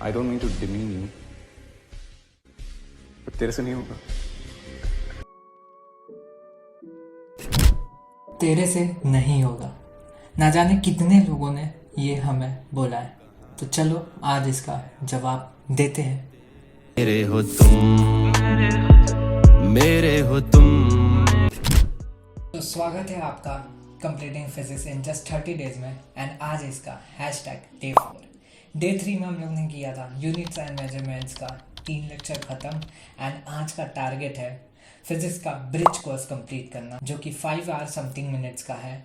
I don't mean to demean you, पर तेरे से नहीं होगा। तेरे से नहीं होगा। ना जाने कितने लोगों ने ये हमें बोला है। तो चलो आज इसका जवाब देते हैं। मेरे हो तुम, मेरे हो तुम। तो स्वागत है आपका completing physics in just 30 days में। एंड आज इसका #Day 4 डे 3 में हम लोग ने किया था यूनिट्स एंड मेजरमेंट्स का 3 लेक्चर ख़त्म। एंड आज का टारगेट है फिजिक्स का ब्रिज कोर्स कंप्लीट करना, जो कि 5 आवर समथिंग मिनट्स का है।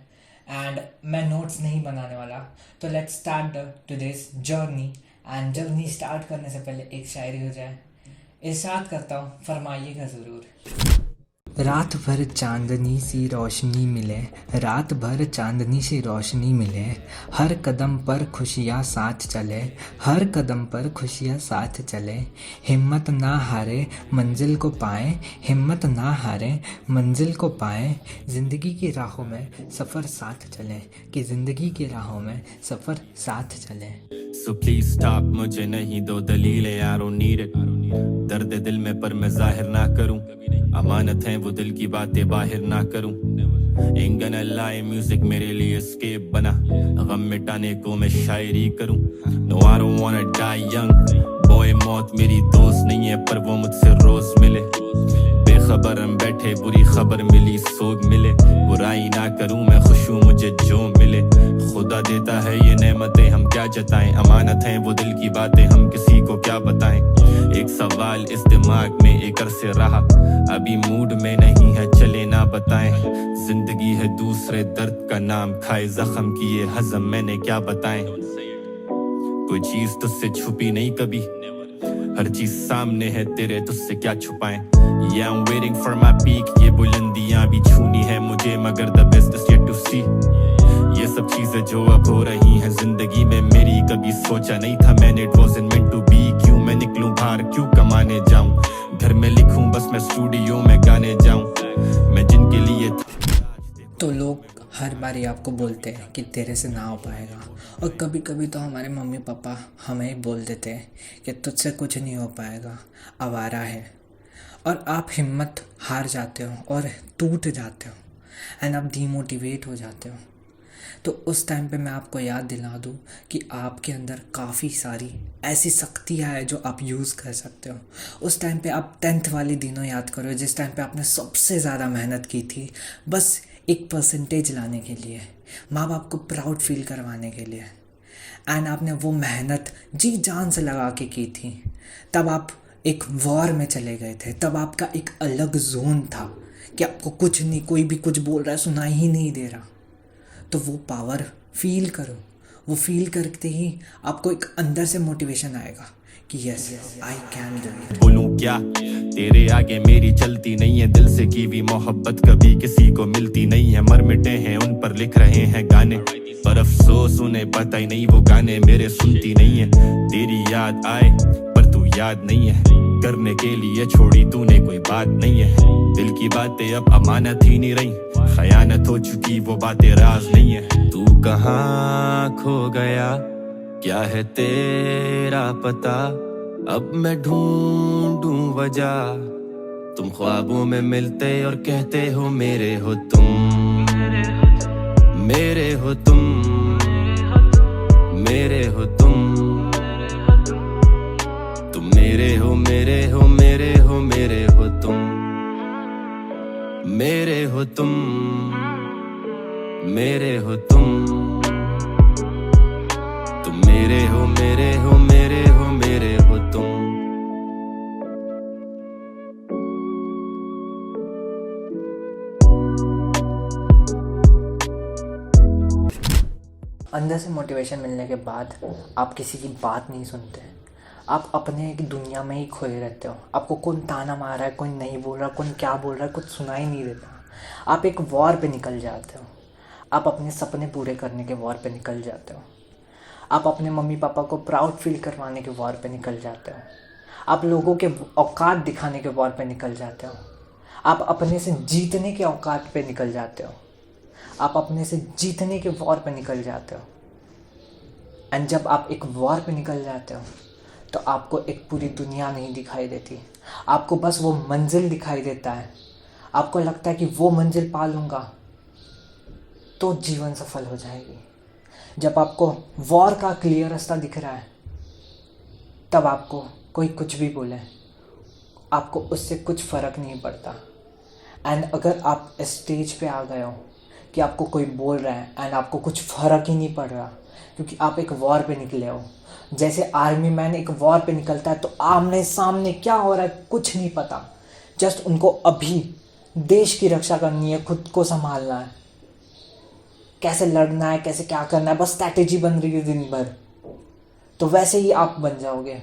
एंड मैं नोट्स नहीं बनाने वाला, तो let's start the today's journey. And journey start करने से पहले एक शायरी हो जाए। इरशाद करता हूँ, फरमाइएगा ज़रूर। रात भर चांदनी सी रोशनी मिले, रात भर चांदनी सी रोशनी मिले, हर कदम पर खुशियाँ साथ चले, हर कदम पर खुशियाँ साथ चले। हिम्मत ना हारे मंजिल को पाए, हिम्मत ना हारे मंजिल को पाए। ज़िंदगी की राहों में सफ़र साथ चले, कि ज़िंदगी की राहों में सफ़र साथ चले। So please stop, मुझे नहीं दो दलीलें, I don't need it। दर्द दिल में पर मैं जाहिर ना करूं, अमानत है वो दिल की बातें बाहर ना करूं। Ain't gonna lie, म्यूजिक मेरे लिए escape बना, गम मिटाने को मैं शायरी करूं। No I don't wanna die young, boy मौत मेरी दोस्त नहीं है, पर वो मुझसे रोज मिले। बेखबर हम बैठे, बुरी खबर मिली, सोग मिले। बुराई ना करूं मैं, खुश हूं मुझे जो मिले। खुदा देता है ये नेमतें, हम क्या जताएं। अमानत हैं वो दिल की बातें, हम किसी को क्या बताएं। एक सवाल इस दिमाग में एक अरसे रहा, अभी मूड में नहीं है, चले ना बताएं। जिंदगी है दूसरे दर्द का नाम, खाए जख्म किए हजम मैंने क्या बताएं। कोई चीज तुझसे छुपी नहीं कभी, हर चीज सामने है तेरे, तुझसे क्या छुपाएं। Yeah, I'm waiting for my peak, ये बुलंदियां भी छूनी है मुझे, मगर the best is yet to see। ये सब चीजें जो अब हो रही हैं जिंदगी में मेरी, कभी सोचा नहीं था मैंने, it wasn't meant to be। क्यों मैं निकलूं बाहर, क्यों कमाने जाऊं, घर में लिखूं बस मैं स्टूडियो में गाने जाऊं, मैं जिनके लिए। तो लोग हर बार आपको बोलते हैं कि तेरे से ना हो पाएगा, और कभी कभी तो हमारे मम्मी पापा हमें ही बोल देते हैं कि तुझसे कुछ नहीं हो पाएगा, आवारा है। और आप हिम्मत हार जाते हो और टूट जाते हो एंड आप डीमोटिवेट हो जाते हो। तो उस टाइम पे मैं आपको याद दिला दूँ कि आपके अंदर काफ़ी सारी ऐसी शक्तियाँ हैं जो आप यूज़ कर सकते हो। उस टाइम पे आप 10th वाले दिनों याद करो, जिस टाइम पे आपने सबसे ज़्यादा मेहनत की थी, बस एक परसेंटेज लाने के लिए, माँ बाप को प्राउड फील करवाने के लिए। एंड आपने वो मेहनत जी जान से लगा के की थी। तब आप एक वॉर में चले गए थे, तब आपका एक अलग जोन था कि आपको कुछ नहीं, कोई भी कुछ बोल रहा है सुनाई ही नहीं दे रहा। तो वो पावर फील करो, वो फील करते ही आपको एक अंदर से मोटिवेशन आएगा कि yes I can do it. बोलूं क्या तेरे आगे मेरी चलती नहीं है, दिल से की हुई मोहब्बत कभी किसी को मिलती नहीं है। मर मिटे हैं उन पर लिख रहे हैं गाने, पर अफसोस उन्हें पता ही नहीं वो गाने मेरे सुनती नहीं है। तेरी याद आए पर तू याद नहीं है, करने के लिए छोड़ी तूने कोई बात नहीं है। दिल की बातें अब अमानत ही नहीं रही, खयानत हो चुकी वो बातें राज नहीं है। तू कहाँ खो गया, क्या है तेरा पता, अब मैं ढूंढूं वजह। तुम ख्वाबों में मिलते और कहते हो मेरे हो तुम, मेरे हो तुम, मेरे हो तुम। तुम मेरे हो, मेरे हो, मेरे हो, मेरे हो तुम, मेरे हो तुम, मेरे हो तुम। तुम मेरे हो, मेरे हो, मेरे हो, मेरे हो तुम। अंदर से मोटिवेशन मिलने के बाद आप किसी की बात नहीं सुनते, आप अपने एक दुनिया में ही खोए रहते हो। आपको कौन ताना मार रहा है, कोई नहीं बोल रहा, कौन क्या बोल रहा है, कुछ सुनाई नहीं देता। आप एक वॉर पे निकल जाते हो, आप अपने सपने पूरे करने के वॉर पे निकल जाते हो, आप अपने मम्मी पापा को प्राउड फील करवाने के वॉर पे निकल जाते हो, आप लोगों के औकात दिखाने के वॉर पे निकल जाते हो, आप अपने से जीतने के औकात पे निकल जाते हो, आप अपने से जीतने के वॉर पे निकल जाते हो। एंड जब आप एक वॉर पे निकल जाते हो तो आपको एक पूरी दुनिया नहीं दिखाई देती, आपको बस वो मंजिल दिखाई देता है। आपको लगता है कि वो मंजिल पा लूँगा तो जीवन सफल हो जाएगी। जब आपको वॉर का क्लियर रास्ता दिख रहा है तब आपको कोई कुछ भी बोले, आपको उससे कुछ फ़र्क नहीं पड़ता। एंड अगर आप इस स्टेज पे आ गए हो कि आपको कोई बोल रहा है एंड आपको कुछ फ़र्क ही नहीं पड़ रहा क्योंकि आप एक वॉर पे निकले हो। जैसे आर्मी मैन एक वॉर पे निकलता है तो आमने सामने क्या हो रहा है कुछ नहीं पता, जस्ट उनको अभी देश की रक्षा करनी है, खुद को संभालना है, कैसे लड़ना है, कैसे क्या करना है, बस स्ट्रैटेजी बन रही है दिन भर। तो वैसे ही आप बन जाओगे,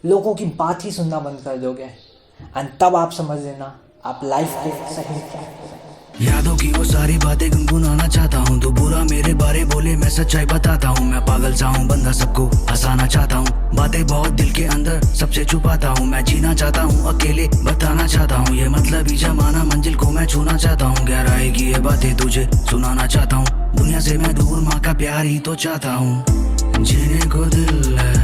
लोगों की बात ही सुनना बंद कर दोगे एंड तब आप समझ लेना आप लाइफ के सही ट्रैक पे हो। यादों की वो सारी बातें गुनगुनाना चाहता हूँ, तो बुरा मेरे बारे बोले मैं सच्चाई बताता हूँ। मैं पागल सा हूँ, बंदा सबको हंसाना चाहता हूँ, बातें बहुत दिल के अंदर सबसे छुपाता हूँ। मैं जीना चाहता हूँ, अकेले बताना चाहता हूँ, ये मतलब ही जमाना मंजिल को मैं छूना चाहता हूँ। गहराई की ये बातें तुझे सुनाना चाहता हूँ, दुनिया से मैं दूर माँ का प्यार ही तो चाहता हूँ। जीने को दिल है,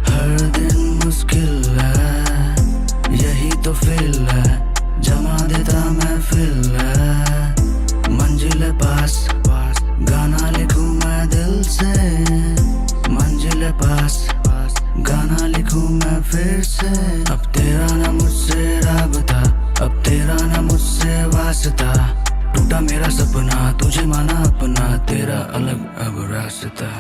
हर दिन मुश्किल है, यही तो फील है, जमा देता मैं फिल है। मंजिल पास गाना लिखूं मैं दिल से, मंजिल पास गाना लिखूं मैं फिर से। अब तेरा ना मुझसे राबता, अब तेरा ना मुझसे वास्ता, टूटा मेरा सपना तुझे माना अपना, तेरा अलग अब रास्ता।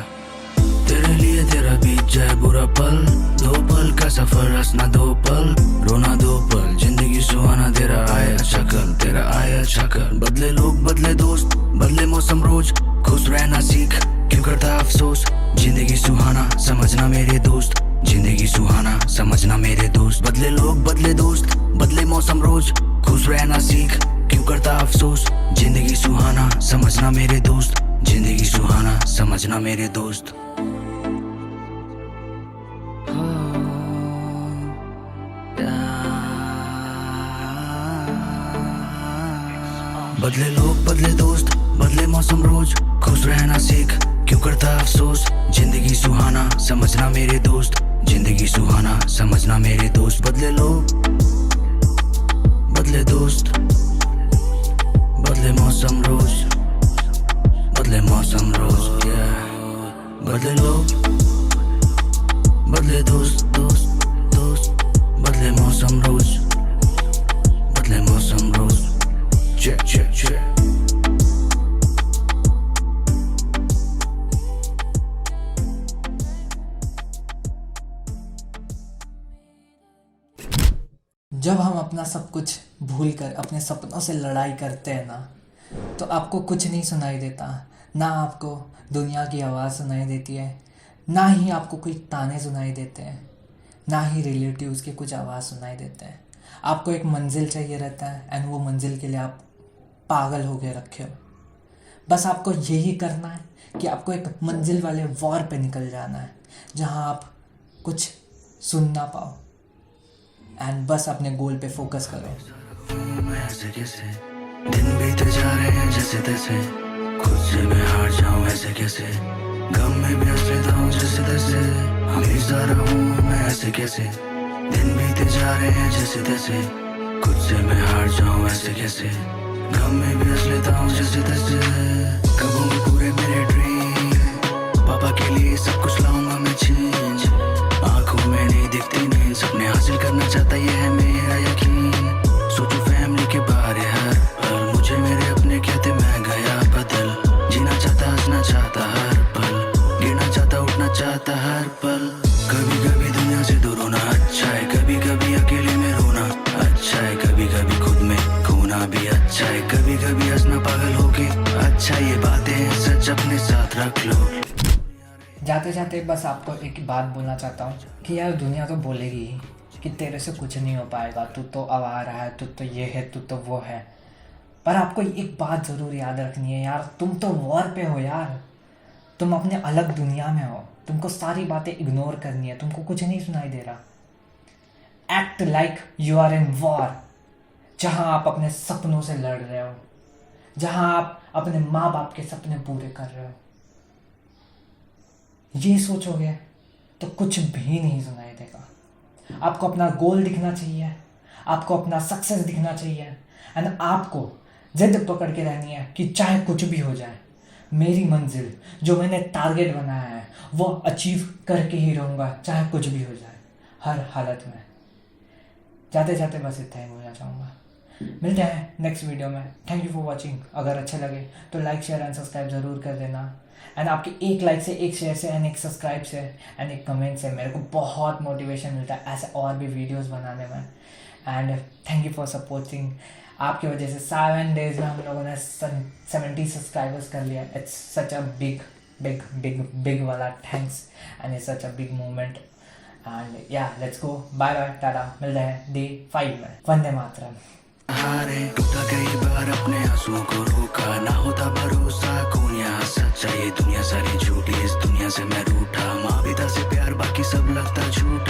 तेरे लिए तेरा बीत जाए बुरा पल, दो पल का सफर हंसना दो पल, रोना दो पल, जिंदगी सुहाना तेरा आए अच्छा कल, तेरा आए अच्छा कल। बदले लोग बदले दोस्त बदले मौसम रोज, खुश रहना सीख क्यों करता अफसोस। जिंदगी सुहाना समझना मेरे दोस्त, जिंदगी सुहाना समझना मेरे दोस्त। बदले लोग बदले दोस्त बदले मौसम रोज, खुश रहना सीख क्यों करता अफसोस। जिंदगी सुहाना समझना मेरे दोस्त, जिंदगी सुहाना समझना मेरे दोस्त। बदले लोग बदले दोस्त बदले मौसम रोज, खुश रहना सीख क्यों करता अफसोस। जिंदगी सुहाना समझना मेरे दोस्त, जिंदगी सुहाना समझना मेरे दोस्त। बदले लोग बदले दोस्त बदले मौसम रोज, बदले मौसम रोज, बदले लोग बदले दोस्त दोस्त दोस्त, बदले मौसम रोज, बदले मौसम रोज। Check, check, check. जब हम अपना सब कुछ भूल कर अपने सपनों से लड़ाई करते हैं ना, तो आपको कुछ नहीं सुनाई देता, ना आपको दुनिया की आवाज़ सुनाई देती है, ना ही आपको कोई ताने सुनाई देते हैं, ना ही रिलेटिव्स के कुछ आवाज़ सुनाई देते हैं। आपको एक मंजिल चाहिए रहता है एंड वो मंजिल के लिए आप पागल हो गए रखे हो। बस आपको यही करना है कि आपको एक मंजिल वाले वॉर पे निकल जाना है जहां आप कुछ सुन ना पाओ एंड बस अपने गोल पे फोकस करो। मैं ऐसे कैसे दिन बीते जा रहे हैं जैसे तैसे, खुद से मैं हार जाऊं ऐसे कैसे, गम में भी हंस लेता हूं जैसे तैसे, हमेशा रहूं मैं ऐसे कैसे। दिन बीते जा रहे हैं जैसे तैसे, खुद से मैं हार जाऊं ऐसे कैसे, गम में भी हंस लेता हूँ जैसे तैसे। कब होंगे पूरे मेरे ड्रीम, पापा के लिए सब कुछ लाऊंगा मैं चेंज, आंखों में नहीं दिखती नींद, सपने हासिल करना चाहता ये है मेरा यकीन। सोचो फैमिली के बारे हर पल, मुझे मेरे अपने कहते मैं गया बदल, जीना चाहता हंसना चाहता हर पल, गिरना चाहता उठना चाहता हर पल। कभी कभी दुनिया से दूर होना अच्छा है, कभी कभी अकेले में रोना अच्छा है, कभी कभी खुद में खोना भी अच्छा है, कभी कभी हंसना पागल होके अच्छा, ये बातें सच अपने साथ रख लो। जाते जाते बस आपको एक बात बोलना चाहता हूँ कि यार दुनिया तो बोलेगी ही कि तेरे से कुछ नहीं हो पाएगा, तू तो आवारा है, तू तो ये है, तू तो वो है। पर आपको एक बात ज़रूर याद रखनी है यार, तुम तो वॉर पे हो यार, तुम अपने अलग दुनिया में हो, तुमको सारी बातें इग्नोर करनी है, तुमको कुछ नहीं सुनाई दे रहा। Act like you are in war, जहाँ आप अपने सपनों से लड़ रहे हो, जहाँ आप अपने माँ बाप के सपने पूरे कर रहे हो। ये सोचोगे तो कुछ भी नहीं सुनाई देगा। आपको अपना गोल दिखना चाहिए, आपको अपना सक्सेस दिखना चाहिए, एंड आपको जिद पकड़ के रहनी है कि चाहे कुछ भी हो जाए, मेरी मंजिल जो मैंने टारगेट बनाया है वो अचीव करके ही रहूँगा, चाहे कुछ भी हो जाए, हर हालत में। जाते जाते बस इतना ही बोलना चाहूँगा। मिलते हैं नेक्स्ट वीडियो में। Thank you for watching. अगर अच्छे लगे तो लाइक शेयर एंड सब्सक्राइब ज़रूर कर देना। एंड आपके एक लाइक से, एक शेयर से, एंड एक सब्सक्राइब से, एंड एक कमेंट से मेरे को बहुत मोटिवेशन मिलता है ऐसे और भी वीडियोस बनाने में। And thank you for supporting. आपकी वजह से 7 डेज में हम लोगों ने 70 सब्सक्राइबर्स कर लिया। इट्स सच अ बिग वाला thanks, and it's such a big movement. And yeah let's go, bye bye, tata. मिलते हैं डे 5 में। वंदे मातरम। हारे टूटा कई बार अपने आंसुओं को रोका, ना होता भरोसा कौन यहाँ सच्चा, ये दुनिया सारी झूठी, इस दुनिया से मैं रूठा। माँ पिता से प्यार बाकी सब लगता झूठा।